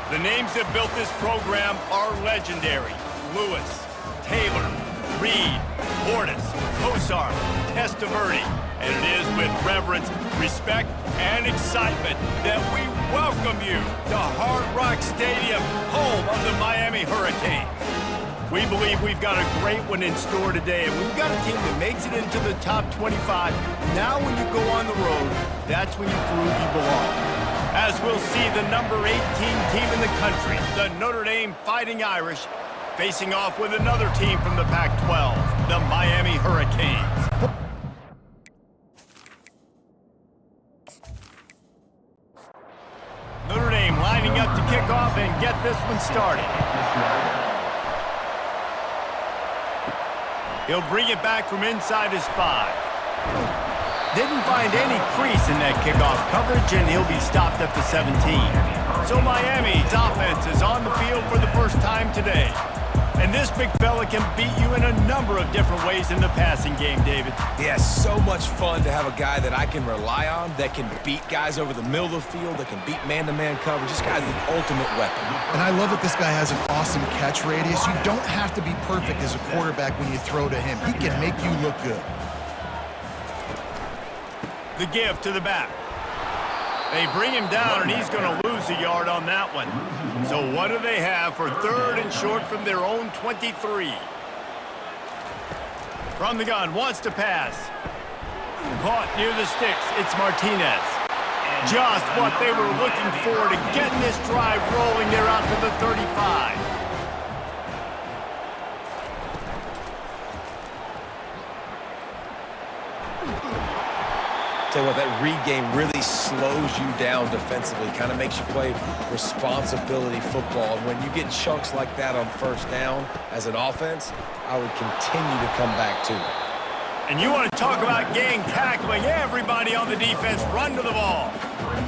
The names that built this program are legendary. Lewis, Taylor, Reed, Portis, Kosar, Testaverde. And it is with reverence, respect, and excitement that we welcome you to Hard Rock Stadium, home of the Miami Hurricanes. We believe we've got a great one in store today, and we've got a team that makes it into the top 25. Now when you go on the road, that's when you prove you belong. As we'll see the number 18 team in the country, the Notre Dame Fighting Irish, facing off with another team from the Pac-12, the Miami Hurricanes. Notre Dame lining up to kick off and get this one started. He'll bring it back from inside his 5. Didn't find any crease in that kickoff coverage, and he'll be stopped at the 17. So Miami's offense is on the field for the first time today. And this big fella can beat you in a number of different ways in the passing game, David. Yeah, so much fun to have a guy that I can rely on, that can beat guys over the middle of the field, that can beat man-to-man coverage. This guy's the ultimate weapon. And I love that this guy has an awesome catch radius. You don't have to be perfect as a quarterback when you throw to him. He can make you look good. The give to the back. They bring him down, and he's going to lose a yard on that one. So what do they have for 3rd and short from their own 23? From the gun, wants to pass. Caught near the sticks. It's Martinez. Just what they were looking for to get this drive rolling. They're out to the 35. Tell you what, that read game really slows you down defensively, kind of makes you play responsibility football. And when you get chunks like that on first down as an offense, I would continue to come back to it. And you want to talk about gang tackling, everybody on the defense run to the ball.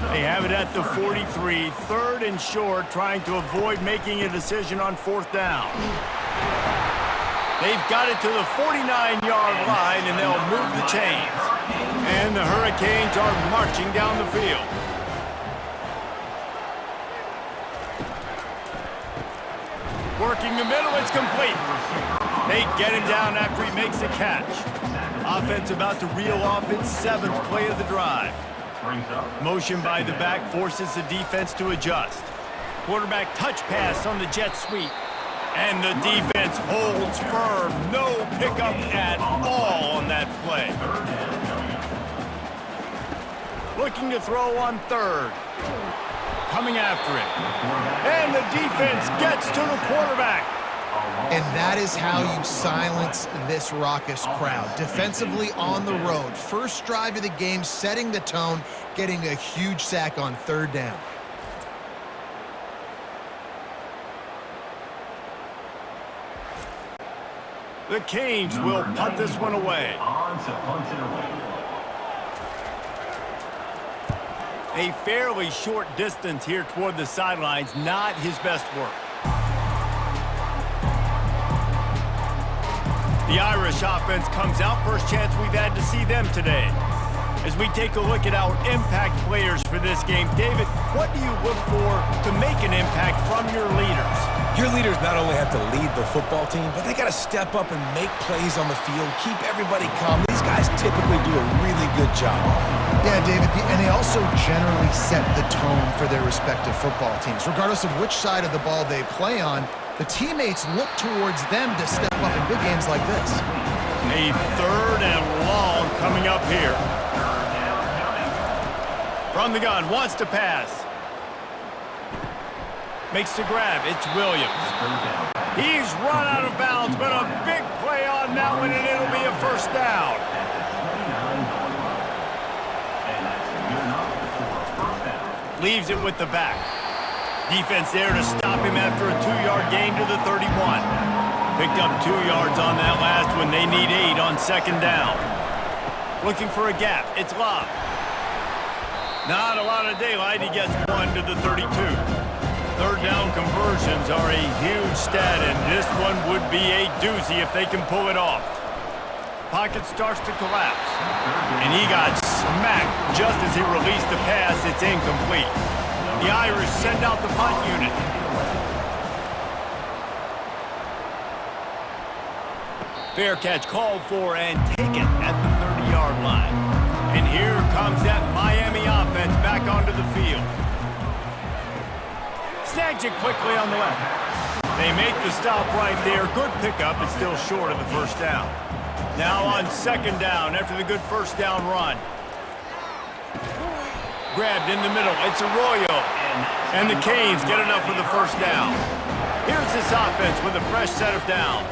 They have it at the 43, 3rd and short, trying to avoid making a decision on 4th down. They've got it to the 49-yard line, and they'll move the chains. And the Hurricanes are marching down the field. Working the middle, it's complete. They get him down after he makes the catch. Offense about to reel off its 7th play of the drive. Motion by the back forces the defense to adjust. Quarterback touch pass on the jet sweep. And the defense holds firm. No pickup at all on that play. Looking to throw on 3rd. Coming after it. And the defense gets to the quarterback. And that is how you silence this raucous crowd. Defensively on the road. First drive of the game, setting the tone, getting a huge sack on 3rd down. The Canes will punt this one away. A fairly short distance here toward the sidelines, not his best work. The Irish offense comes out. First chance we've had to see them today. As we take a look at our impact players for this game, David, what do you look for to make an impact from your leaders? Your leaders not only have to lead the football team, but they got to step up and make plays on the field, keep everybody calm. These guys typically do a really good job. Yeah, David, and they also generally set the tone for their respective football teams. Regardless of which side of the ball they play on, the teammates look towards them to step up in big games like this. A 3rd and long coming up here. From the gun, wants to pass. Makes the grab, it's Williams. He's run out of bounds, but a big play on that one, and it'll be a 1st down. Leaves it with the back. Defense there to stop him after a 2-yard gain to the 31. Picked up 2 yards on that last one. They need 8 on 2nd down. Looking for a gap, it's Love. Not a lot of daylight, he gets 1 to the 32. 3rd down conversions are a huge stat, and this one would be a doozy if they can pull it off. Pocket starts to collapse, and he got smacked just as he released the pass. It's incomplete. The Irish send out the punt unit. Fair catch called for and taken at the 30-yard line. And here comes that Miami offense back onto the field. Snags it quickly on the left. They make the stop right there. Good pickup, but still short of the first down. Now on second down after the good first down run. Grabbed in the middle. It's Arroyo. And the Canes get enough for the first down. Here's this offense with a fresh set of downs.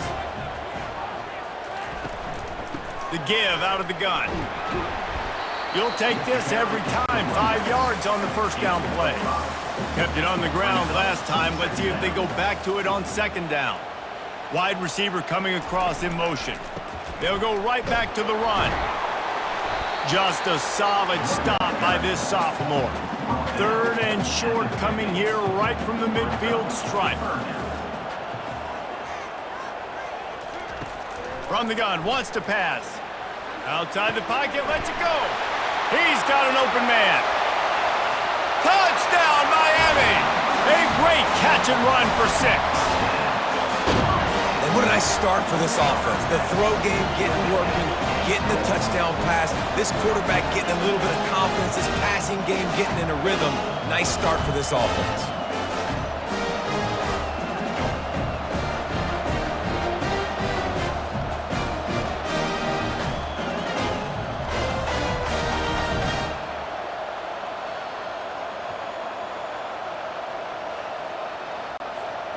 The give out of the gun. You'll take this every time. 5 yards on the first down play. Kept it on the ground last time. Let's see if they go back to it on second down. Wide receiver coming across in motion. They'll go right back to the run. Just a solid stop by this sophomore. Third and short coming here right from the midfield stripe. From the gun, wants to pass. Outside the pocket, lets it go. He's got an open man. Touchdown, Miami! A great catch and run for 6. And what a nice start for this offense. The throw game getting working, getting the touchdown pass. This quarterback getting a little bit of confidence. This passing game getting in a rhythm. Nice start for this offense.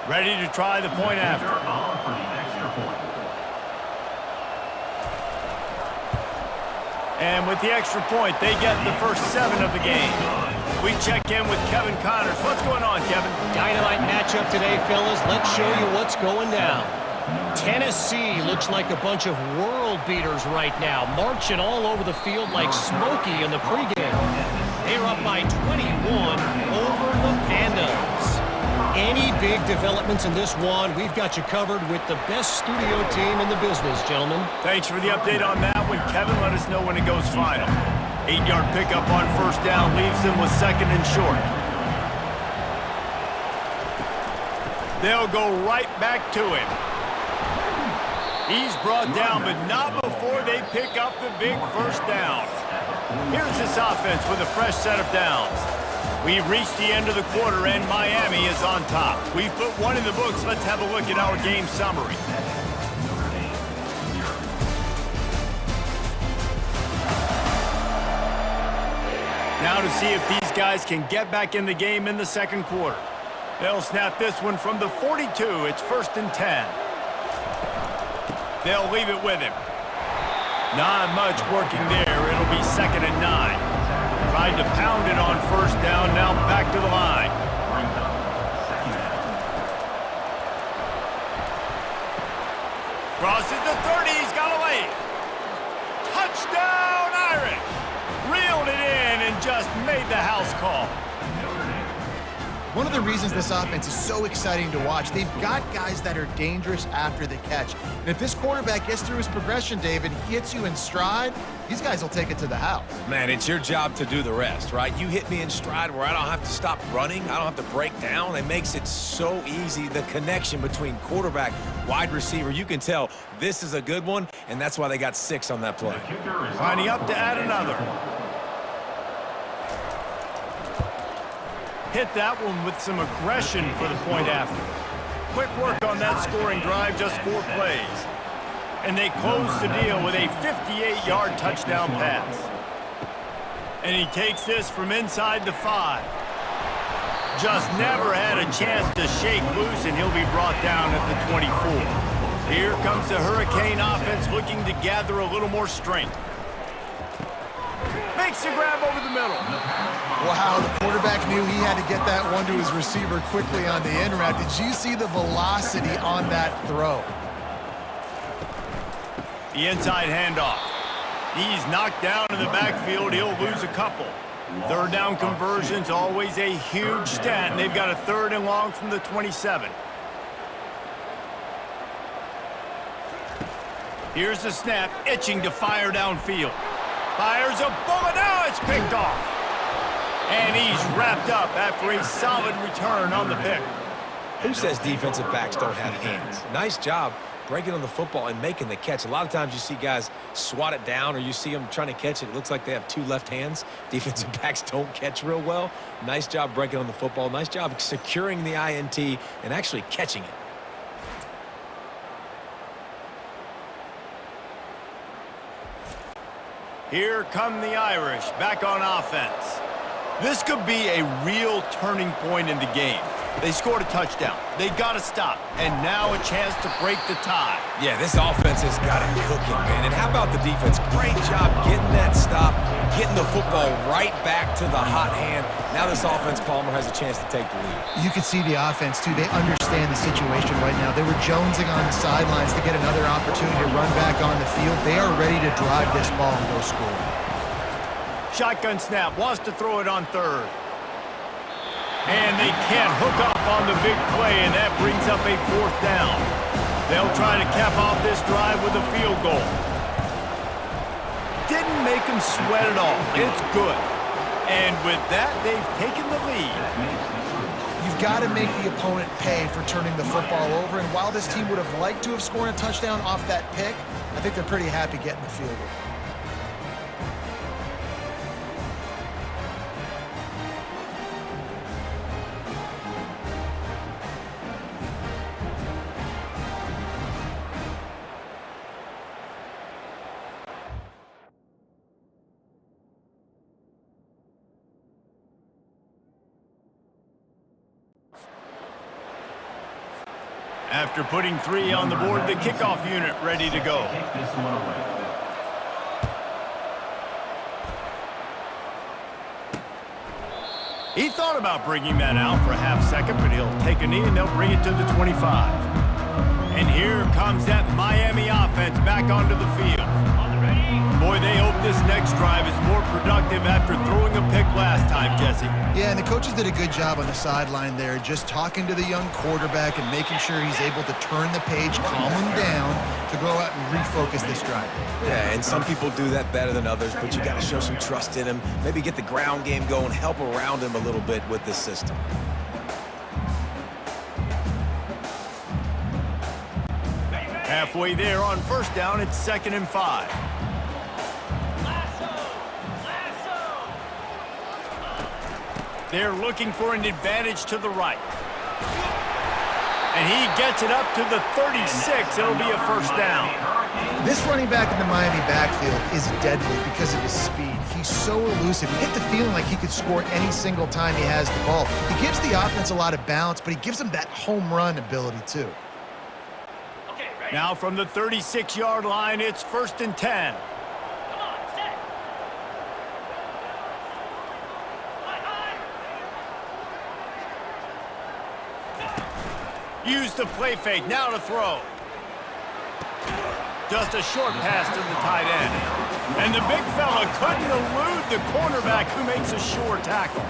Ready to try the point after. And with the extra point, they get the first 7 of the game. We check in with Kevin Connors. What's going on, Kevin? Dynamite matchup today, fellas. Let's show you what's going down. Tennessee looks like a bunch of world beaters right now, marching all over the field like Smokey in the pregame. They're up by 21 over the Pandas. Any big developments in this one, we've got you covered with the best studio team in the business, gentlemen. Thanks for the update on that one, Kevin. Let us know when it goes final. 8-yard pickup on first down leaves them with second and short. They'll go right back to him. He's brought down, but not before they pick up the big first down. Here's this offense with a fresh set of downs. We've reached the end of the quarter, and Miami is on top. We've put one in the books. Let's have a look at our game summary. Now to see if these guys can get back in the game in the second quarter. They'll snap this one from the 42. It's 1st and 10. They'll leave it with him. Not much working there. It'll be 2nd and 9. Tried to pound it on first down, now back to the line. Crosses the 30, he's got away. Touchdown, Irish! Reeled it in and just made the house call. One of the reasons this offense is so exciting to watch, they've got guys that are dangerous after the catch. And if this quarterback gets through his progression, David, he hits you in stride, these guys will take it to the house. Man, it's your job to do the rest, right? You hit me in stride where I don't have to stop running. I don't have to break down. It makes it so easy. The connection between quarterback, wide receiver, you can tell this is a good one, and that's why they got 6 on that play. Lining up to add another. Hit that one with some aggression for the point after. Quick work on that scoring drive, just 4 plays. And they close the deal with a 58-yard touchdown pass. And he takes this from inside the 5. Just never had a chance to shake loose, and he'll be brought down at the 24. Here comes the Hurricane offense looking to gather a little more strength. Makes the grab over the middle. Wow, the quarterback knew he had to get that one to his receiver quickly on the in route. Did you see the velocity on that throw? The inside handoff. He's knocked down in the backfield. He'll lose a couple. Third down conversions, always a huge stat, and they've got a 3rd and long from the 27. Here's the snap, itching to fire downfield. Fires a bullet. Now it's picked off. And he's wrapped up after a solid return on the pick. Who says defensive backs don't have hands? Nice job breaking on the football and making the catch. A lot of times you see guys swat it down or you see them trying to catch it. It looks like they have two left hands. Defensive backs don't catch real well. Nice job breaking on the football. Nice job securing the INT and actually catching it. Here come the Irish back on offense. This could be a real turning point in the game. They scored a touchdown. They got to stop. And now a chance to break the tie. Yeah, this offense has got it cooking, man. And how about the defense? Great job getting that stop, getting the football right back to the hot hand. Now this offense, Palmer, has a chance to take the lead. You can see the offense, too. They understand the situation right now. They were jonesing on the sidelines to get another opportunity to run back on the field. They are ready to drive this ball and go score. Shotgun snap, wants to throw it on third. And they can't hook up on the big play, and that brings up a fourth down. They'll try to cap off this drive with a field goal. Didn't make them sweat at all. It's good. And with that, they've taken the lead. You've got to make the opponent pay for turning the football over, and while this team would have liked to have scored a touchdown off that pick, I think they're pretty happy getting the field goal. After putting 3 on the board, the kickoff unit ready to go. He thought about bringing that out for a half second, but he'll take a knee and they'll bring it to the 25. And here comes that Miami offense back onto the field. Boy, they hope this next drive is more productive after throwing a pick last time, Jesse. Yeah, and the coaches did a good job on the sideline there, just talking to the young quarterback and making sure he's able to turn the page, calm him down to go out and refocus this drive. Yeah, and some people do that better than others, but you got to show some trust in him. Maybe get the ground game going, help around him a little bit with this system. Halfway there on first down, it's 2nd and 5. They're looking for an advantage to the right. And he gets it up to the 36. It'll be a first down. This running back in the Miami backfield is deadly because of his speed. He's so elusive. You get the feeling like he could score any single time he has the ball. He gives the offense a lot of balance, but he gives them that home run ability too. Now from the 36-yard line, it's 1st and 10. Use the play fake, now to throw. Just a short pass to the tight end. And the big fella couldn't elude the cornerback who makes a sure tackle.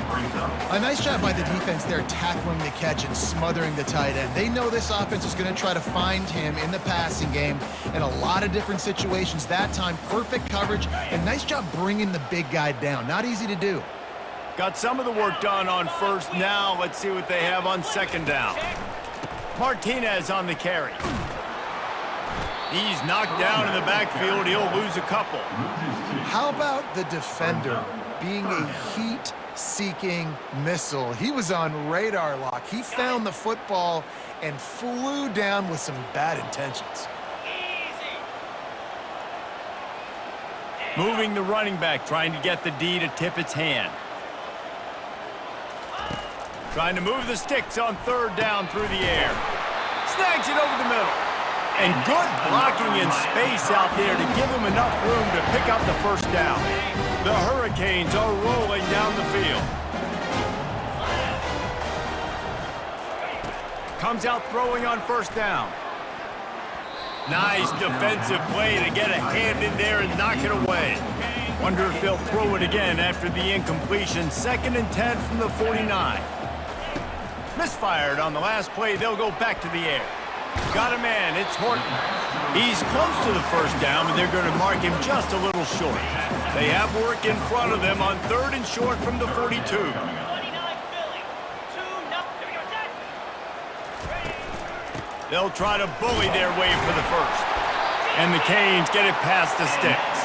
A nice job by the defense there tackling the catch and smothering the tight end. They know this offense is going to try to find him in the passing game in a lot of different situations. That time, perfect coverage, and nice job bringing the big guy down. Not easy to do. Got some of the work done on first. Now let's see what they have on 2nd down. Martinez on the carry. He's knocked down in the backfield. He'll lose a couple. How about the defender being a heat-seeking missile? He was on radar lock. He found the football and flew down with some bad intentions. Moving the running back, trying to get the D to tip its hand. Trying to move the sticks on 3rd down through the air. Snags it over the middle. And good blocking in space out there to give him enough room to pick up the first down. The Hurricanes are rolling down the field. Comes out throwing on 1st down. Nice defensive play to get a hand in there and knock it away. Wonder if they'll throw it again after the incompletion. 2nd and 10 from the 49. Misfired on the last play. They'll go back to the air. Got a man. It's Horton. He's close to the first down, but they're going to mark him just a little short. They have work in front of them on 3rd and short from the 42. They'll try to bully their way for the first. And the Canes get it past the sticks.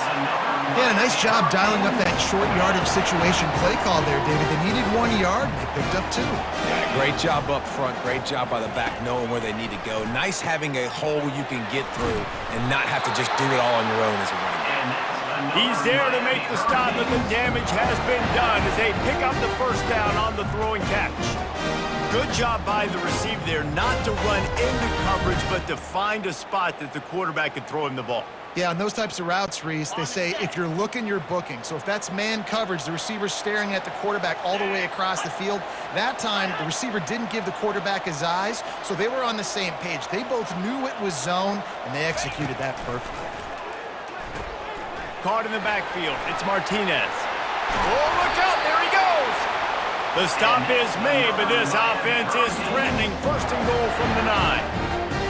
Yeah, nice job dialing up that short yardage situation play call there, David. They needed 1 yard, and they picked up 2. Yeah, great job up front. Great job by the back knowing where they need to go. Nice having a hole you can get through and not have to just do it all on your own as a running back. He's there to make the stop, but the damage has been done as they pick up the first down on the throwing catch. Good job by the receiver there not to run into coverage, but to find a spot that the quarterback could throw him the ball. Yeah, on those types of routes, Reese, they say if you're looking, you're booking. So if that's man coverage, the receiver's staring at the quarterback all the way across the field. That time, the receiver didn't give the quarterback his eyes, so they were on the same page. They both knew it was zone, and they executed that perfectly. Caught in the backfield. It's Martinez. Oh, look out. There he goes. The stop is made, but this offense is threatening 1st and goal from the 9.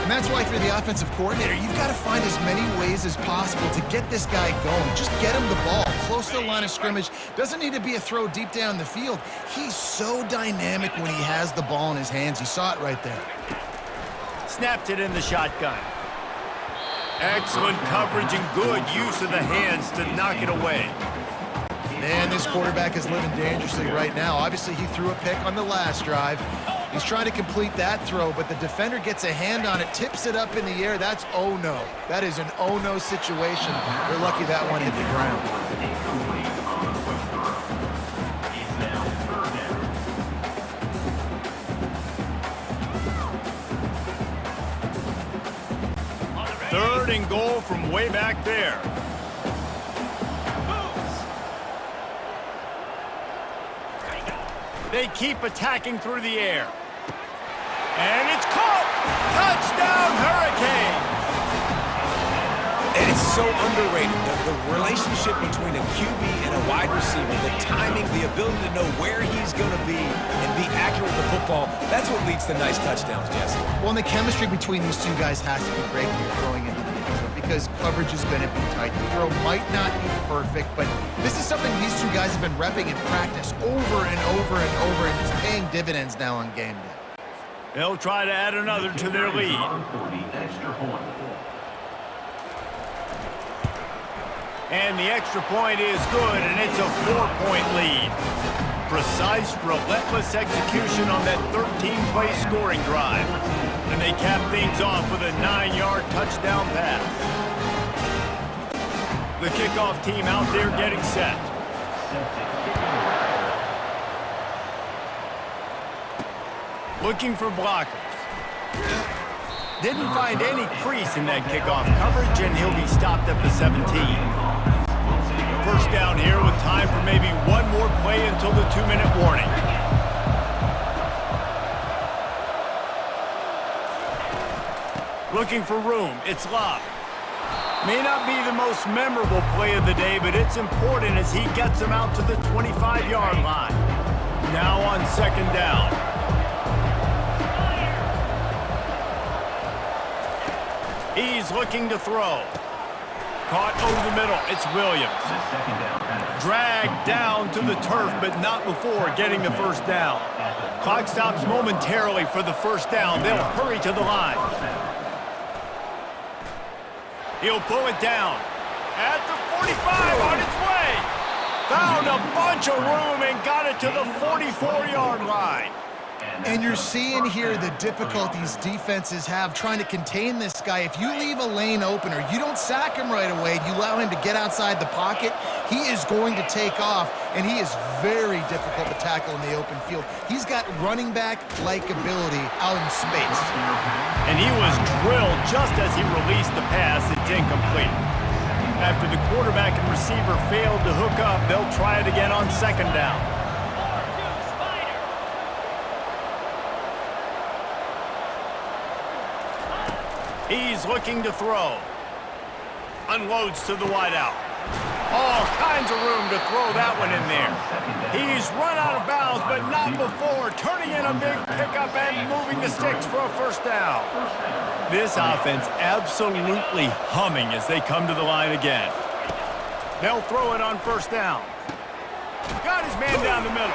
And that's why, if you're the offensive coordinator, you've got to find as many ways as possible to get this guy going. Just get him the ball close to the line of scrimmage. Doesn't need to be a throw deep down the field. He's so dynamic when he has the ball in his hands. You saw it right there. Snapped it in the shotgun. Excellent coverage and good use of the hands to knock it away. Man, this quarterback is living dangerously right now. Obviously, he threw a pick on the last drive. He's trying to complete that throw, but the defender gets a hand on it, tips it up in the air. That's oh-no. That is an oh-no situation. They're lucky that one hit the ground. Third and goal from way back there. They keep attacking through the air. And it's caught! Touchdown, Hurricanes! And it's so underrated. The relationship between a QB and a wide receiver, the timing, the ability to know where he's going to be and be accurate with the football, that's what leads to nice touchdowns, Jesse. Well, and the chemistry between these two guys has to be great when you're throwing into the end zone because coverage is going to be tight. The throw might not be perfect, but this is something these two guys have been repping in practice over and over and over, and it's paying dividends now on game day. They'll try to add another to their lead. And the extra point is good, and it's a 4-point lead. Precise, relentless execution on that 13-play scoring drive. And they cap things off with a 9-yard touchdown pass. The kickoff team out there getting set. Looking for blockers. Didn't find any crease in that kickoff coverage, and he'll be stopped at the 17. First down here with time for maybe one more play until the 2-minute warning. Looking for room. It's Love. May not be the most memorable play of the day, but it's important as he gets them out to the 25-yard line. Now on 2nd down. He's looking to throw. Caught over the middle. It's Williams. Dragged down to the turf, but not before getting the first down. Clock stops momentarily for the first down. They'll hurry to the line. He'll pull it down. At the 45 on its way. Found a bunch of room and got it to the 44-yard line. And you're seeing here the difficulties defenses have trying to contain this guy. If you leave a lane open or you don't sack him right away, you allow him to get outside the pocket, he is going to take off, and he is very difficult to tackle in the open field. He's got running back-like ability out in space. And he was drilled just as he released the pass. It's incomplete. After the quarterback and receiver failed to hook up, they'll try it again on 2nd down. He's looking to throw. Unloads to the wideout. All kinds of room to throw that one in there. He's run out of bounds, but not before turning in a big pickup and moving the sticks for a first down. This offense absolutely humming as they come to the line again. They'll throw it on first down. Got his man down the middle.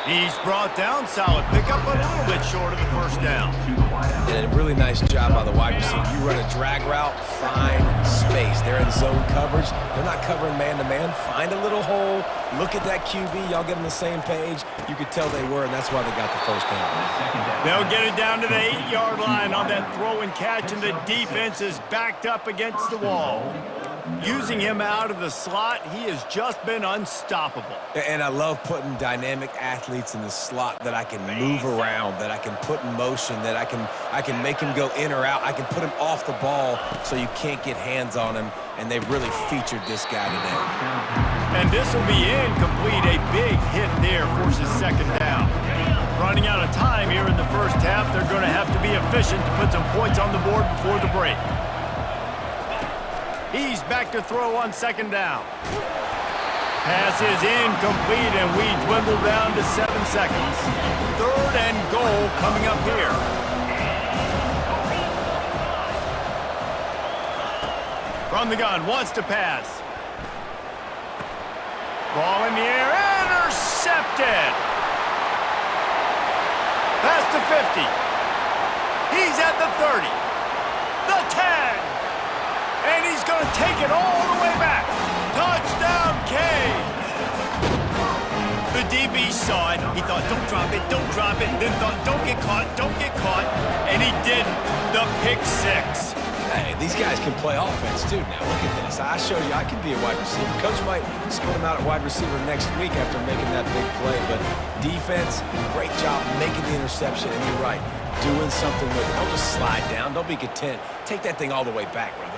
He's brought down. Solid pickup, but a little bit short of the first down. And a really nice job by the wide receiver. You run a drag route, find space. They're in zone coverage. They're not covering man-to-man. Find a little hole. Look at that QB. Y'all get on the same page. You could tell they were, and that's why they got the first down. They'll get it down to the 8-yard line on that throw and catch, and the defense is backed up against the wall. Using him out of the slot, he has just been unstoppable. And I love putting dynamic athletes in the slot that I can move around, that I can put in motion, that I can make him go in or out. I can put him off the ball so you can't get hands on him, and they've really featured this guy today. And this will be incomplete. A big hit there forces second down. Running out of time here in the first half, they're going to have to be efficient to put some points on the board before the break. He's back to throw on second down. Pass is incomplete, and we dwindle down to 7 seconds. Third and goal coming up here. From the gun, wants to pass. Ball in the air, intercepted. Pass to 50. He's at the 30. The 10. And he's going to take it all the way back. Touchdown, Canes. The DB saw it. He thought, don't drop it, don't drop it. Then thought, don't get caught, don't get caught. And he did the pick six. Hey, these guys can play offense, too. Now, look at this. I showed you I can be a wide receiver. Coach might split him out at wide receiver next week after making that big play. But defense, great job making the interception. And you're right, doing something with it. Don't just slide down. Don't be content. Take that thing all the way back, brother.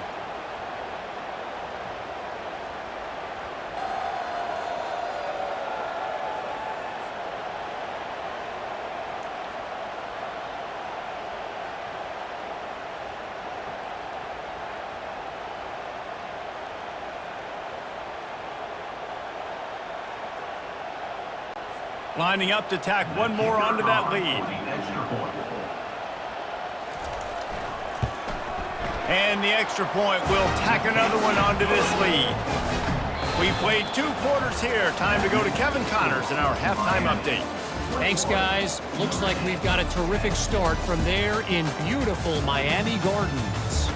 Lining up to tack one more onto that lead. And the extra point will tack another one onto this lead. We've played 2 quarters here. Time to go to Kevin Connors in our halftime update. Thanks, guys. Looks like we've got a terrific start from there in beautiful Miami Gardens.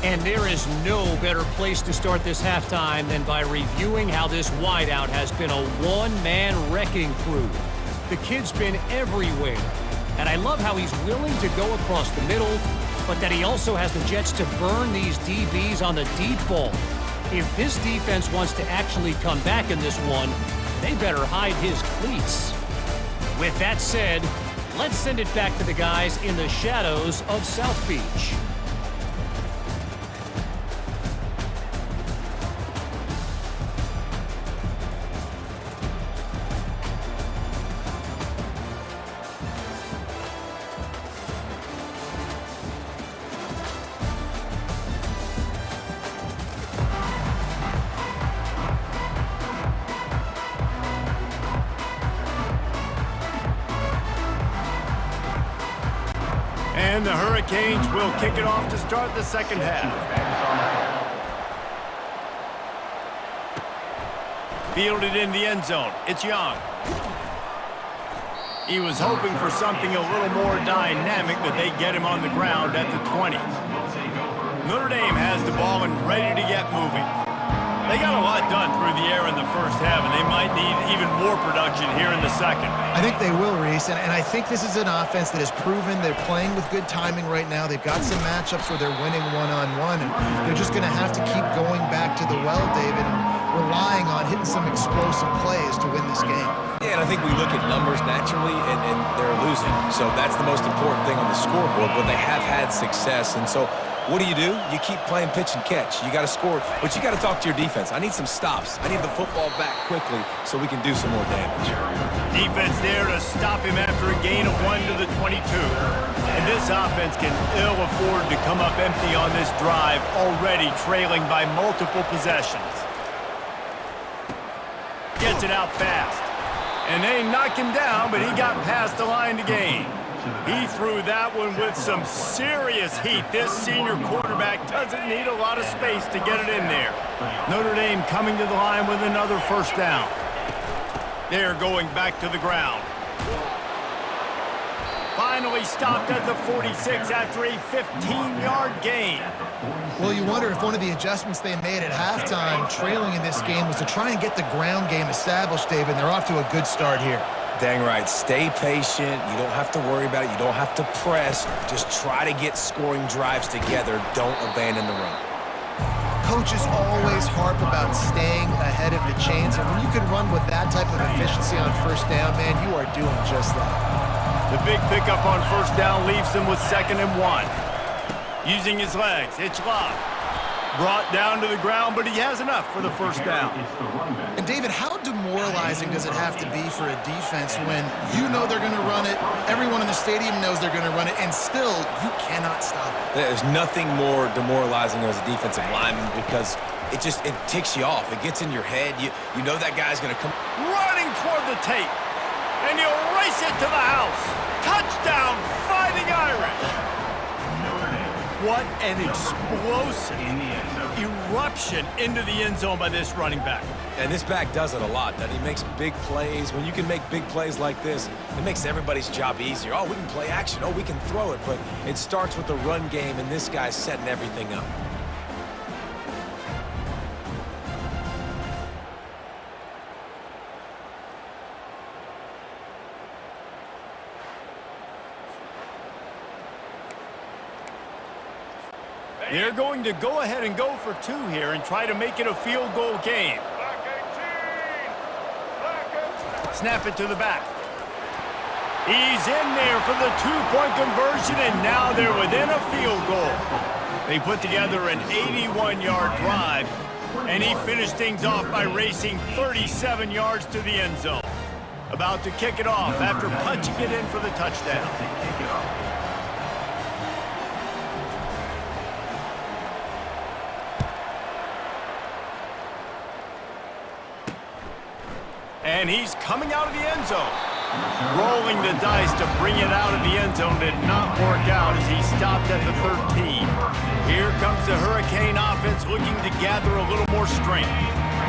And there is no better place to start this halftime than by reviewing how this wideout has been a one-man wrecking crew. The kid's been everywhere, and I love how he's willing to go across the middle, but that he also has the jets to burn these DBs on the deep ball. If this defense wants to actually come back in this one, they better hide his cleats. With that said, let's send it back to the guys in the shadows of South Beach. And the Hurricanes will kick it off to start the second half. Fielded in the end zone. It's Young. He was hoping for something a little more dynamic, but they get him on the ground at the 20. Notre Dame has the ball and ready to get moving. They got a lot done through the air in the first half, and they might need even more production here in the second. I think they will, Reese, and I think this is an offense that has proven they're playing with good timing right now. They've got some matchups where they're winning one-on-one, and they're just going to have to keep going back to the well, David, and relying on hitting some explosive plays to win this game. Yeah, and I think we look at numbers naturally, and they're losing. So that's the most important thing on the scoreboard, but they have had success. And so what do? You keep playing pitch and catch. You got to score, but you got to talk to your defense. I need some stops. I need the football back quickly so we can do some more damage. Defense there to stop him after a gain of 1 to the 22. And this offense can ill afford to come up empty on this drive, already trailing by multiple possessions. Gets it out fast. And they knock him down, but he got past the line to gain. He threw that one with some serious heat. This senior quarterback doesn't need a lot of space to get it in there. Notre Dame coming to the line with another first down. They're going back to the ground. Finally stopped at the 46 after a 15-yard gain. Well, you wonder if one of the adjustments they made at halftime, trailing in this game, was to try and get the ground game established, David. They're off to a good start here. Dang right. Stay patient. You don't have to worry about it. You don't have to press. Just try to get scoring drives together. Don't abandon the run. Coaches always harp about staying ahead of the chains, and when you can run with that type of efficiency on first down, man, you are doing just that. The big pickup on first down leaves him with 2nd and 1. Using his legs, it's Love. Brought down to the ground, but he has enough for the first down. And David, how demoralizing does it have to be for a defense when you know they're going to run it, everyone in the stadium knows they're going to run it, and still you cannot stop it? There's nothing more demoralizing as a defensive lineman because it ticks you off. It gets in your head. You know that guy's going to come Running toward the tape. And he'll race it to the house. Touchdown, Fighting Irish. What an explosive eruption into the end zone by this running back. And this back does it a lot. That he makes big plays. When you can make big plays like this, it makes everybody's job easier. Oh, we can play action. Oh, we can throw it. But it starts with the run game, and this guy's setting everything up. They're going to go ahead and go for 2 here and try to make it a field goal game. Snap it to the back. He's in there for the 2-point conversion, and now they're within a field goal. They put together an 81-yard drive, and he finished things off by racing 37 yards to the end zone. About to kick it off after punching it in for the touchdown. And he's coming out of the end zone. Rolling the dice to bring it out of the end zone did not work out as he stopped at the 13. Here comes the Hurricane offense looking to gather a little more strength.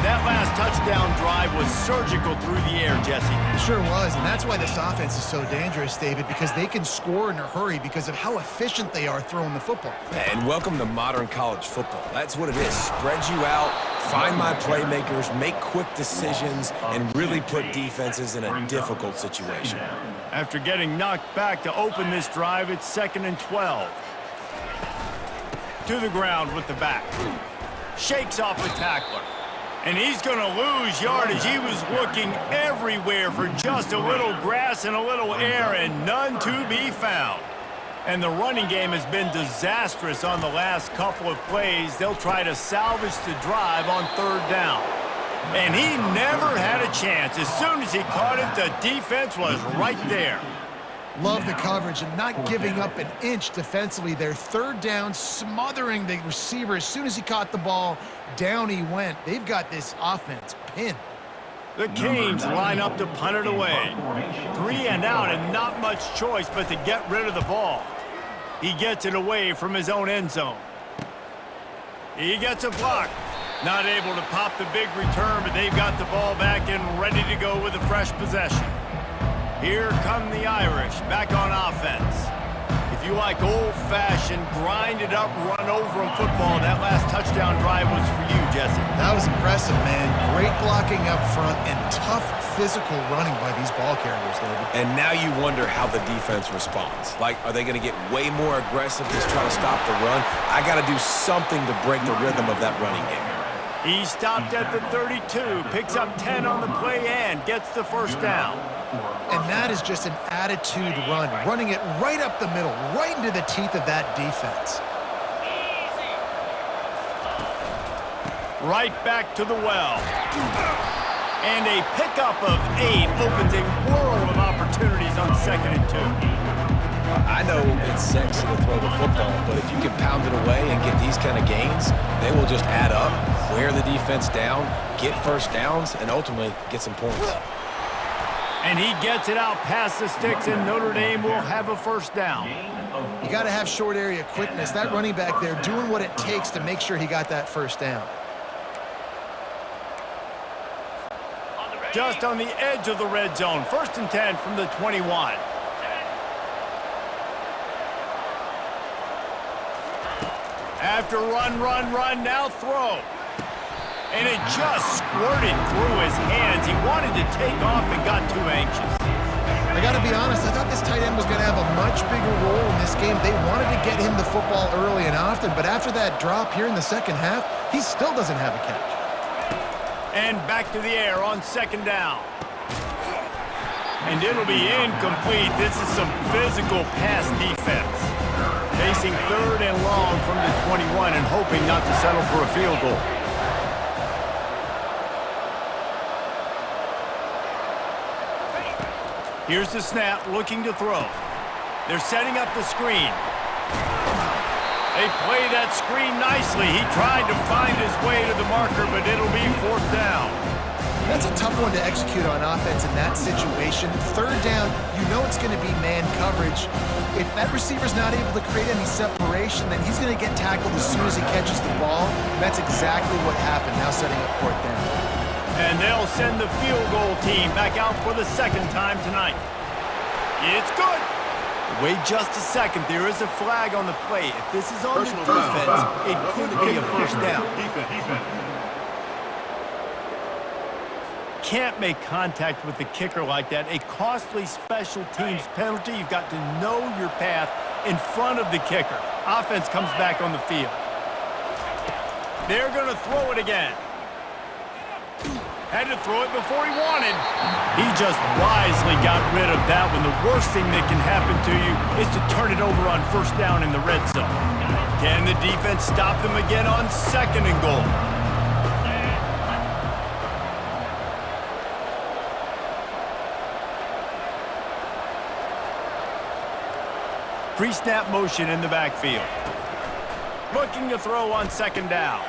That last touchdown drive was surgical through the air, Jesse. It sure was, and that's why this offense is so dangerous, David, because they can score in a hurry because of how efficient they are throwing the football. And welcome to modern college football. That's what it is. Spread you out, find my playmakers, make quick decisions, and really put defenses in a difficult situation. After getting knocked back to open this drive, it's 2nd and 12. To the ground with the back. Shakes off the tackler. And he's going to lose yardage. He was looking everywhere for just a little grass and a little air, and none to be found. And the running game has been disastrous on the last couple of plays. They'll try to salvage the drive on 3rd down. And he never had a chance. As soon as he caught it, the defense was right there. Love the coverage and not giving up an inch defensively. Their 3rd down, smothering the receiver. As soon as he caught the ball, down he went. They've got this offense pinned. The Canes line up to punt it away. 3 and out, and not much choice but to get rid of the ball. He gets it away from his own end zone. He gets a block. Not able to pop the big return, but they've got the ball back and ready to go with a fresh possession. Here come the Irish, back on offense. If you like old-fashioned, grind-it-up, run-over football, that last touchdown drive was for you, Jesse. That was impressive, man. Great blocking up front and tough physical running by these ball carriers, David. And now you wonder how the defense responds. Like, are they going to get way more aggressive to try to stop the run? I got to do something to break the rhythm of that running game. He stopped at the 32, picks up 10 on the play and gets the first down. And that is just an attitude run, running it right up the middle, right into the teeth of that defense. Right back to the well. And a pickup of 8 opens a world of opportunities on 2nd and 2. I know it's sexy to throw the football, but if you can pound it away and get these kind of gains, they will just add up, wear the defense down, get first downs, and ultimately get some points. And he gets it out past the sticks, and Notre Dame will have a first down. You got to have short area quickness. That running back there doing what it takes to make sure he got that first down. Just on the edge of the red zone. 1st and 10 from the 21. After run, now throw. And it just squirted through his hands. He wanted to take off and got too anxious. I got to be honest, I thought this tight end was going to have a much bigger role in this game. They wanted to get him the football early and often, but after that drop here in the second half, he still doesn't have a catch. And back to the air on 2nd down. And it'll be incomplete. This is some physical pass defense. Facing 3rd and long from the 21 and hoping not to settle for a field goal. Here's the snap, looking to throw. They're setting up the screen. They play that screen nicely. He tried to find his way to the marker, but it'll be 4th down. That's a tough one to execute on offense in that situation. 3rd down, you know it's going to be man coverage. If that receiver's not able to create any separation, then he's going to get tackled as soon as he catches the ball. That's exactly what happened, now setting up 4th down. And they'll send the field goal team back out for the 2nd time tonight. It's good. Wait just a second. There is a flag on the play. If this is on the defense, it could be a first down. Can't make contact with the kicker like that. A costly special teams penalty. You've got to know your path in front of the kicker. Offense comes back on the field. They're going to throw it again. Had to throw it before he wanted. He just wisely got rid of that one. The worst thing that can happen to you is to turn it over on 1st down in the red zone. Can the defense stop them again on 2nd and goal? Pre-snap motion in the backfield. Looking to throw on 2nd down.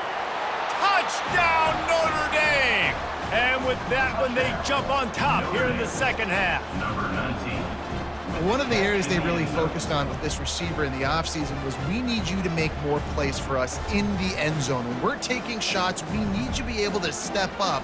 Touchdown, Notre Dame! And with that one, they jump on top here in the 2nd half. One of the areas they really focused on with this receiver in the offseason was we need you to make more plays for us in the end zone. When we're taking shots, we need you to be able to step up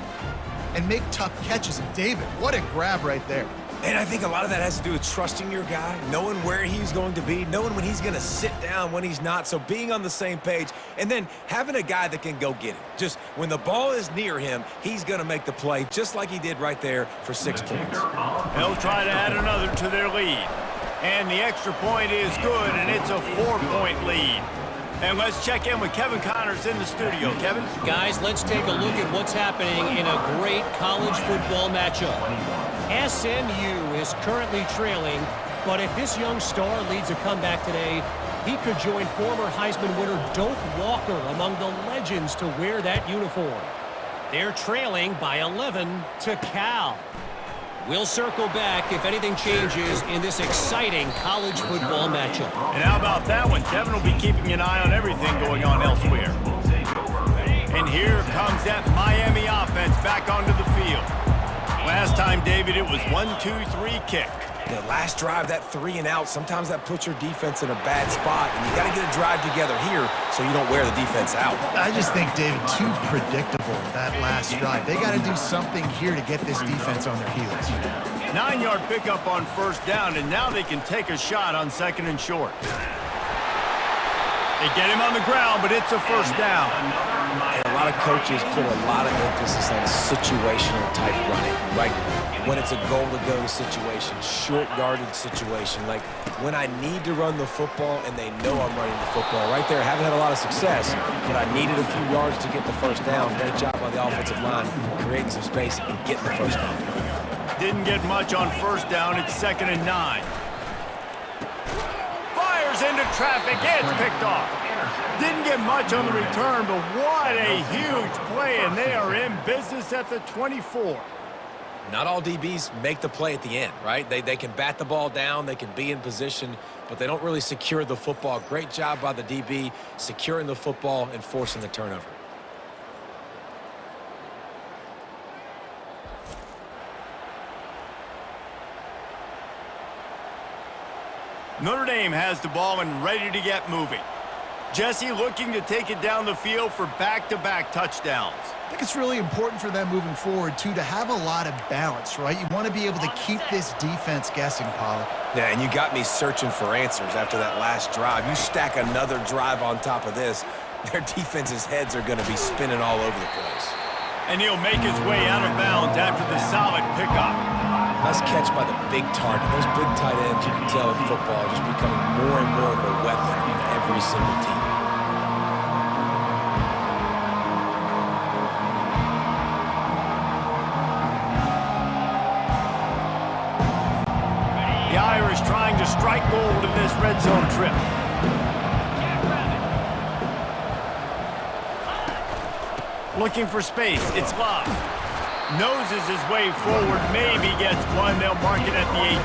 and make tough catches. And David, what a grab right there. And I think a lot of that has to do with trusting your guy, knowing where he's going to be, knowing when he's going to sit down, when he's not. So being on the same page, and then having a guy that can go get it. Just when the ball is near him, he's going to make the play, just like he did right there for 6 points. They'll try to add another to their lead. And the extra point is good, and it's a 4-point lead. And let's check in with Kevin Connors in the studio. Kevin? Guys, let's take a look at what's happening in a great college football matchup. SMU is currently trailing, but if this young star leads a comeback today, he could join former Heisman winner Doak Walker among the legends to wear that uniform. They're trailing by 11 to Cal. We'll circle back if anything changes in this exciting college football matchup. And how about that one? Kevin will be keeping an eye on everything going on elsewhere. And here comes that Miami offense back onto the field. Last time, David, it was 1-2-3 kick. The last drive, that 3 and out, sometimes that puts your defense in a bad spot, and you got to get a drive together here so you don't wear the defense out. I just think, David, too predictable, that last drive. They got to do something here to get this defense on their heels. 9-yard pickup on 1st down, and now they can take a shot on 2nd and short. They get him on the ground, but it's a 1st down. And a lot of coaches put a lot of emphasis on situational type running, right? When it's a goal-to-go situation, short yardage situation, like when I need to run the football and they know I'm running the football. Right there, haven't had a lot of success, but I needed a few yards to get the 1st down. Great job on the offensive line, creating some space and getting the 1st down. Didn't get much on 1st down. It's 2nd and 9. Fires into traffic. It's picked off. Didn't get much on the return, but what a huge play, and they are in business at the 24. Not all DBs make the play at the end, right? They can bat the ball down, they can be in position, but they don't really secure the football. Great job by the DB securing the football and forcing the turnover. Notre Dame has the ball and ready to get moving. Jesse looking to take it down the field for back-to-back touchdowns. I think it's really important for them moving forward, too, to have a lot of balance, right? You want to be able to keep this defense guessing, Pollack. Yeah, and you got me searching for answers after that last drive. You stack another drive on top of this, their defense's heads are going to be spinning all over the place. And he'll make his way out of bounds after the solid pickup. Nice catch by the big target. Those big tight ends, you can tell in football, are just becoming more and more of a weapon in every single team. The Irish trying to strike gold in this red zone trip. Looking for space. It's Love. Noses his way forward. Maybe gets one. They'll mark it at the 18.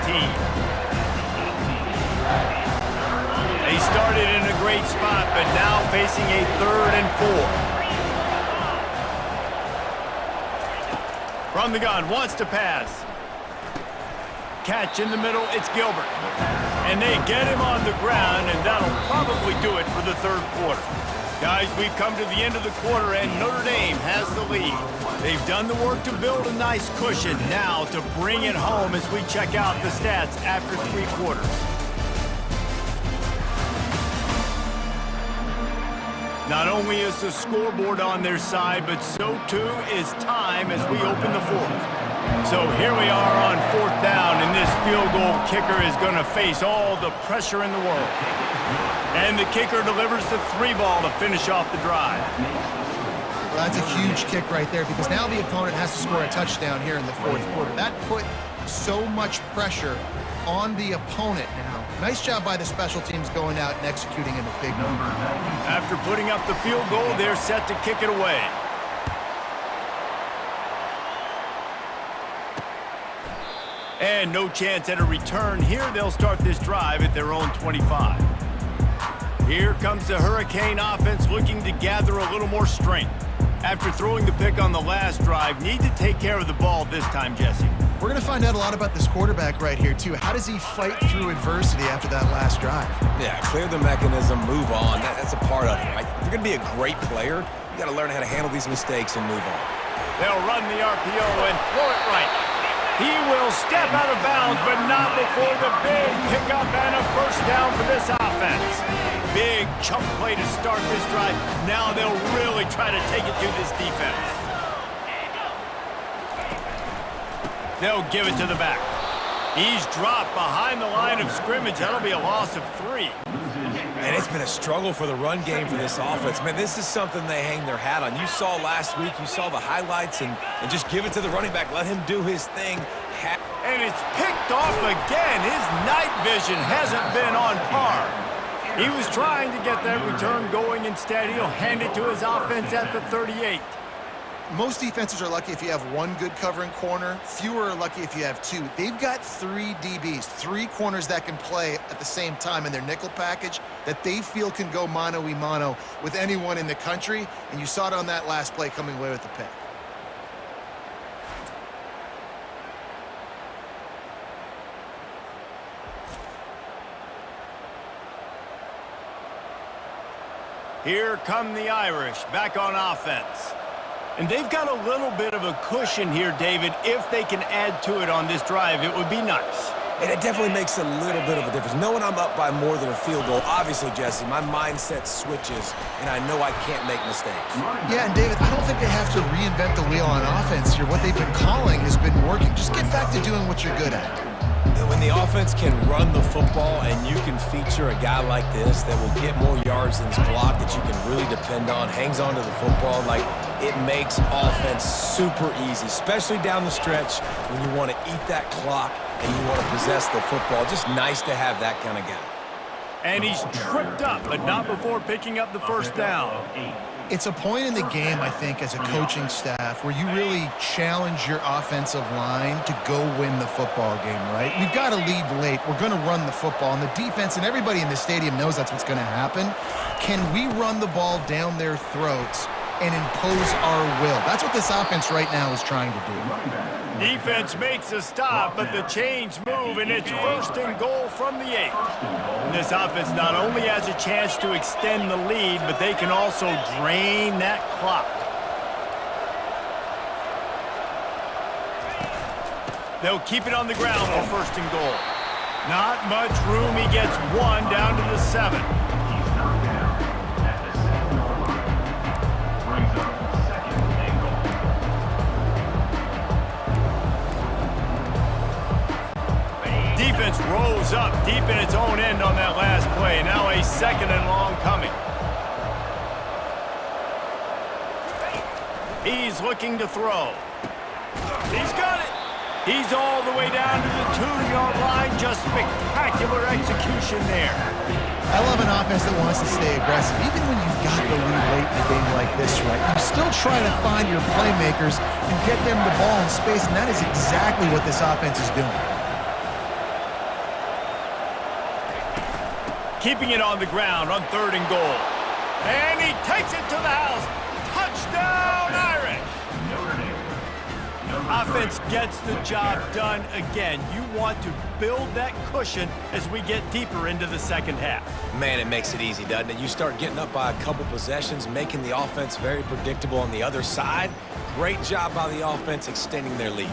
They started in a great spot, but now facing a 3rd and 4. From the gun. Wants to pass. Catch in the middle, it's Gilbert. And they get him on the ground, and that'll probably do it for the 3rd quarter. Guys, we've come to the end of the quarter, and Notre Dame has the lead. They've done the work to build a nice cushion. Now to bring it home as we check out the stats after 3 quarters. Not only is the scoreboard on their side, but so too is time as we open the 4th. So here we are on 4th down, and this field goal kicker is going to face all the pressure in the world. And the kicker delivers the 3 ball to finish off the drive. Well, that's a huge kick right there because now the opponent has to score a touchdown here in the 4th quarter. That put so much pressure on the opponent now. Nice job by the special teams going out and executing in a big number. After putting up the field goal, they're set to kick it away. And no chance at a return here. They'll start this drive at their own 25. Here comes the Hurricane offense looking to gather a little more strength. After throwing the pick on the last drive, need to take care of the ball this time, Jesse. We're going to find out a lot about this quarterback right here, too. How does he fight through adversity after that last drive? Yeah, clear the mechanism, move on. That's a part of it, right? If you're going to be a great player, you got to learn how to handle these mistakes and move on. They'll run the RPO and throw it right. He will step out of bounds, but not before the big pickup and a 1st down for this offense. Big chunk play to start this drive. Now they'll really try to take it to this defense. They'll give it to the back. He's dropped behind the line of scrimmage. That'll be a loss of 3. And it's been a struggle for the run game for this offense. Man, this is something they hang their hat on. You saw last week, you saw the highlights, and just give it to the running back. Let him do his thing. And it's picked off again. His night vision hasn't been on par. He was trying to get that return going. Instead, he'll hand it to his offense at the 38. Most defenses are lucky if you have 1 good covering corner. Fewer are lucky if you have 2. They've got 3 DBs, 3 corners that can play at the same time in their nickel package that they feel can go mano-a-mano with anyone in the country. And you saw it on that last play coming away with the pick. Here come the Irish back on offense. And they've got a little bit of a cushion here, David. If they can add to it on this drive, it would be nice. And it definitely makes a little bit of a difference. Knowing I'm up by more than a field goal, obviously, Jesse, my mindset switches, and I know I can't make mistakes. Yeah, and David, I don't think they have to reinvent the wheel on offense here. What they've been calling has been working. Just get back to doing what you're good at. When the offense can run the football and you can feature a guy like this that will get more yards than his block that you can really depend on, hangs on to the football, like it makes offense super easy, especially down the stretch when you want to eat that clock and you want to possess the football. Just nice to have that kind of guy. And he's tripped up, but not before picking up the 1st down. It's a point in the game, I think, as a coaching staff where you really challenge your offensive line to go win the football game, right? We've got to lead late. We're going to run the football, and the defense and everybody in the stadium knows that's what's going to happen. Can we run the ball down their throats and impose our will. That's what this offense right now is trying to do. Defense makes a stop, but the chains move, and it's 1st and goal from the 8. And this offense not only has a chance to extend the lead, but they can also drain that clock. They'll keep it on the ground for 1st and goal. Not much room. He gets 1 down to the 7. Defense rolls up deep in its own end on that last play. Now a 2nd and long coming. He's looking to throw. He's got it. He's all the way down to the 2-yard line. Just spectacular execution there. I love an offense that wants to stay aggressive. Even when you've got the lead late in a game like this, right, you still try to find your playmakers and get them the ball in space, and that is exactly what this offense is doing. Keeping it on the ground on 3rd and goal. And he takes it to the house. Touchdown, Irish! Offense gets the job done again. You want to build that cushion as we get deeper into the 2nd half. Man, it makes it easy, doesn't it? You start getting up by a couple possessions, making the offense very predictable on the other side. Great job by the offense extending their lead.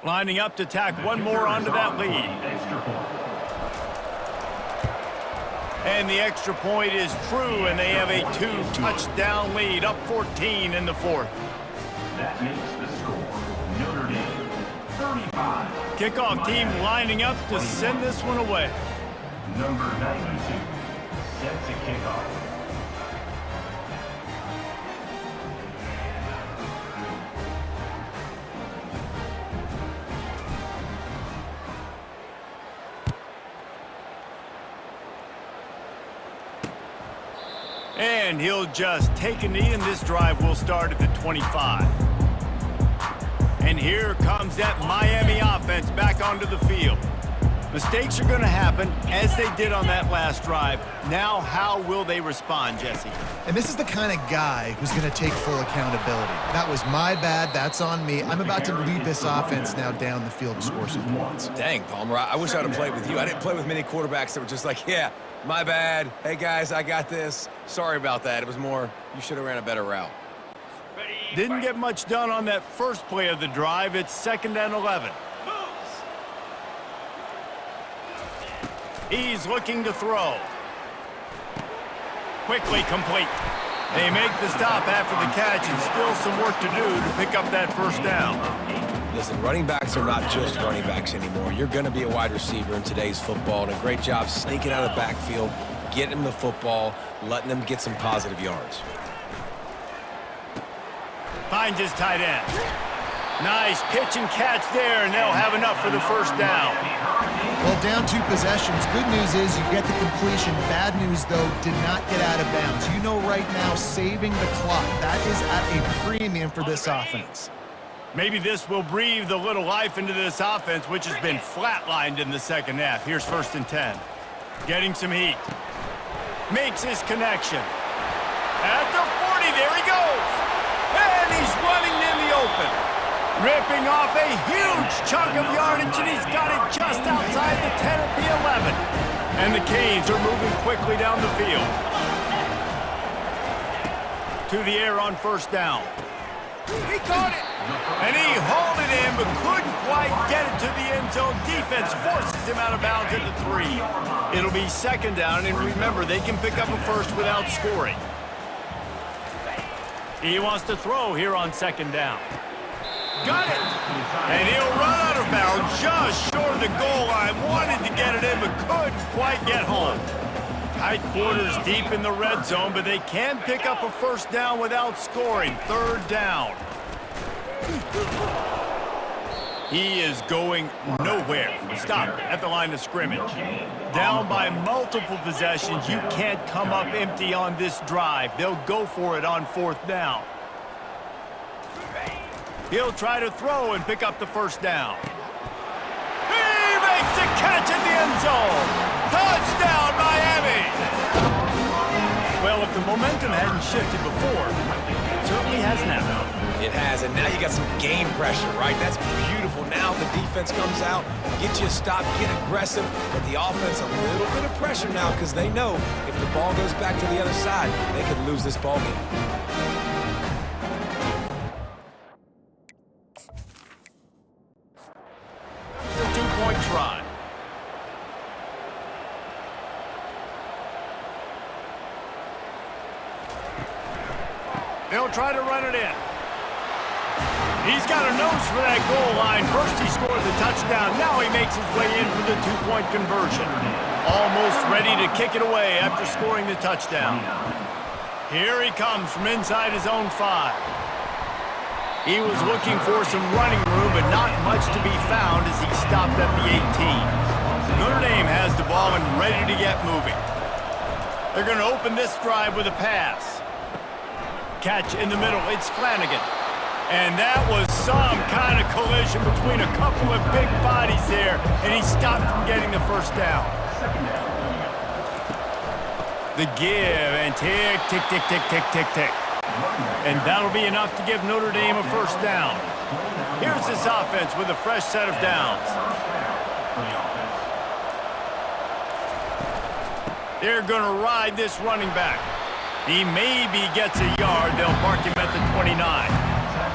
Lining up to tack one more onto that lead. And the extra point is true, and they have a 2-touchdown lead, up 14 in the 4th. That makes the score Notre Dame 35. Kickoff team lining up to send this one away. Number 92 set to kick off. And he'll just take a knee, and this drive will start at the 25. And here comes that Miami offense back onto the field. Mistakes are going to happen, as they did on that last drive. Now, how will they respond, Jesse? And this is the kind of guy who's going to take full accountability. That was my bad. That's on me. I'm about to lead this offense now down the field to score some points. Dang, Palmer, I wish I'd have played with you. I didn't play with many quarterbacks that were just like, yeah, my bad. Hey, guys, I got this. Sorry about that. It was more, you should have ran a better route. Didn't get much done on that first play of the drive. It's 2nd and 11. He's looking to throw. Quickly complete. They make the stop after the catch, and still some work to do to pick up that 1st down. Listen, running backs are not just running backs anymore. You're going to be a wide receiver in today's football, and a great job sneaking out of the backfield, getting them the football, letting them get some positive yards. Finds his tight end. Nice pitch and catch there, and they'll have enough for the 1st down. Well, down 2 possessions. Good news is you get the completion. Bad news, though, did not get out of bounds. You know right now, saving the clock, that is at a premium for this offense. Maybe this will breathe a little life into this offense, which has been flatlined in the 2nd half. Here's 1st and 10. Getting some heat. Makes his connection. At the 40, there he goes. And he's running in the open. Ripping off a huge chunk of yardage, and he's got it just outside the 10 at the 11. And the Canes are moving quickly down the field. To the air on 1st down. He caught it. And he hauled it in, but couldn't quite get it to the end zone. Defense forces him out of bounds at the 3. It'll be 2nd down, and remember, they can pick up a 1st without scoring. He wants to throw here on 2nd down. Got it! And he'll run out of bounds just short of the goal line. Wanted to get it in, but couldn't quite get home. Tight quarters deep in the red zone, but they can pick up a 1st down without scoring. 3rd down. He is going nowhere. Stop at the line of scrimmage. Down by multiple possessions. You can't come up empty on this drive. They'll go for it on 4th down. He'll try to throw and pick up the 1st down. He makes catch in the end zone. Touchdown, Miami! Well, if the momentum hadn't shifted before, it certainly has now. It has, and now you got some game pressure, right? That's beautiful. Now the defense comes out, get you a stop, get aggressive, but the offense a little bit of pressure now because they know if the ball goes back to the other side, they could lose this ball game. The two-point try. They'll try to run it in. He's got a nose for that goal line. First he scored the touchdown. Now he makes his way in for the two-point conversion. Almost ready to kick it away after scoring the touchdown. Here he comes from inside his own 5. He was looking for some running room, but not much to be found as he stopped at the 18. Notre Dame has the ball and ready to get moving. They're going to open this drive with a pass. Catch in the middle. It's Flanagan. And that was some kind of collision between a couple of big bodies there, and he stopped from getting the first down. The give, and tick, tick, tick, tick, tick, tick, tick. And that'll be enough to give Notre Dame a first down. Here's this offense with a fresh set of downs. They're going to ride this running back. He maybe gets a yard. They'll mark him at the 29.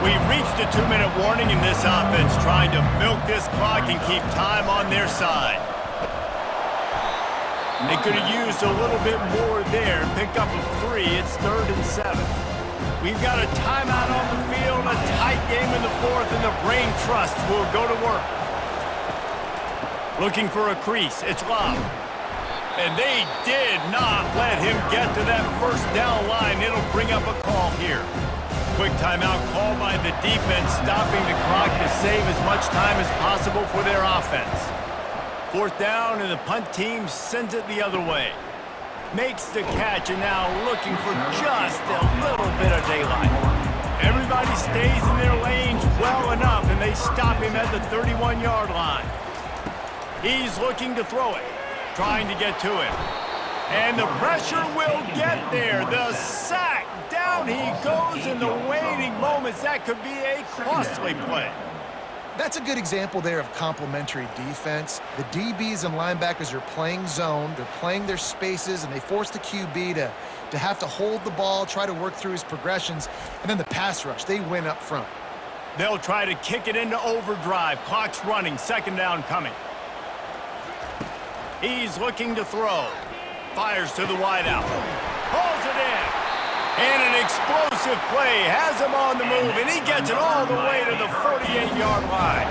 We've reached a 2-minute warning in this offense, trying to milk this clock and keep time on their side. They could have used a little bit more there and picked up a 3. It's 3rd and 7. We've got a timeout on the field, a tight game in the 4th, and the Brain Trust will go to work. Looking for a crease. It's Love. And they did not let him get to that first down line. It'll bring up a call here. Quick timeout call by the defense, stopping the clock to save as much time as possible for their offense. 4th down, and the punt team sends it the other way. Makes the catch, and now looking for just a little bit of daylight. Everybody stays in their lanes well enough, and they stop him at the 31-yard line. He's looking to throw it, trying to get to it. And the pressure will get there. The sack. Down he goes in the waiting moments. That could be a costly play. That's a good example there of complementary defense. The DBs and linebackers are playing zone. They're playing their spaces, and they force the QB to have to hold the ball, try to work through his progressions. And then the pass rush, they win up front. They'll try to kick it into overdrive. Clock's running. 2nd down coming. He's looking to throw. Fires to the wideout. Pulls it in. And an explosive play has him on the move, and he gets it all the way to the 48-yard line.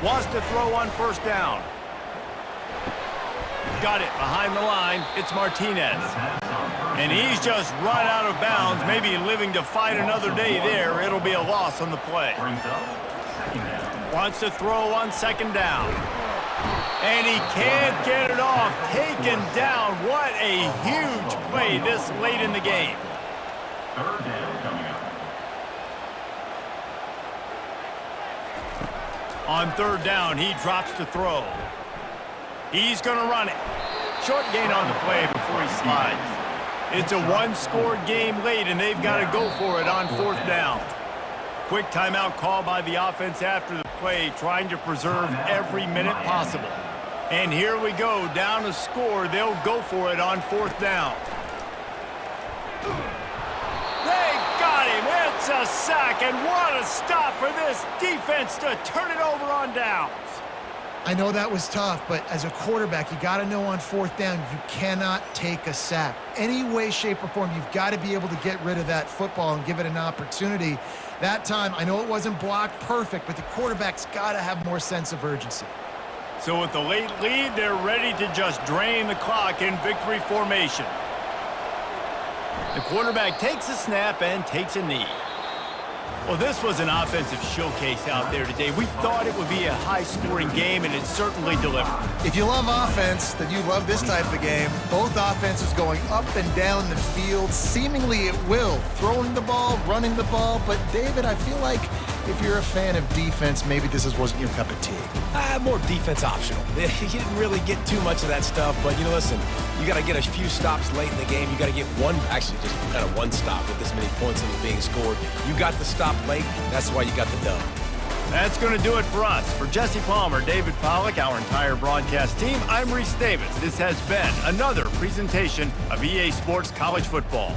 Wants to throw on 1st down. Got it behind the line. It's Martinez. And he's just run out of bounds, maybe living to fight another day there. It'll be a loss on the play. Wants to throw on 2nd down. And he can't get it off. Taken down. What a huge play this late in the game. 3rd down coming up. On 3rd down, he drops to throw. He's going to run it. Short gain on the play before he slides. It's a 1-score game late, and they've got to go for it on 4th down. Quick timeout call by the offense after the play, trying to preserve every minute possible. And here we go, down a score. They'll go for it on 4th down. They got him. It's a sack, and what a stop for this defense to turn it over on downs. I know that was tough, but as a quarterback, you got to know on 4th down, you cannot take a sack. Any way, shape, or form, you've got to be able to get rid of that football and give it an opportunity. That time, I know it wasn't blocked perfect, but the quarterback's got to have more sense of urgency. So with the late lead, they're ready to just drain the clock in victory formation. The quarterback takes a snap and takes a knee. Well, this was an offensive showcase out there today. We thought it would be a high-scoring game, and it certainly delivered. If you love offense, then you love this type of game. Both offenses going up and down the field, seemingly at will, throwing the ball, running the ball. But, David, I feel like if you're a fan of defense, maybe this wasn't your cup of tea. More defense optional. You didn't really get too much of that stuff, but, listen, you got to get a few stops late in the game. You got to get actually just kind of one stop with this many points that was being scored. You got the stop late. That's why you got the dub. That's going to do it for us. For Jesse Palmer, David Pollack, our entire broadcast team, I'm Reese Davis. This has been another presentation of EA Sports College Football.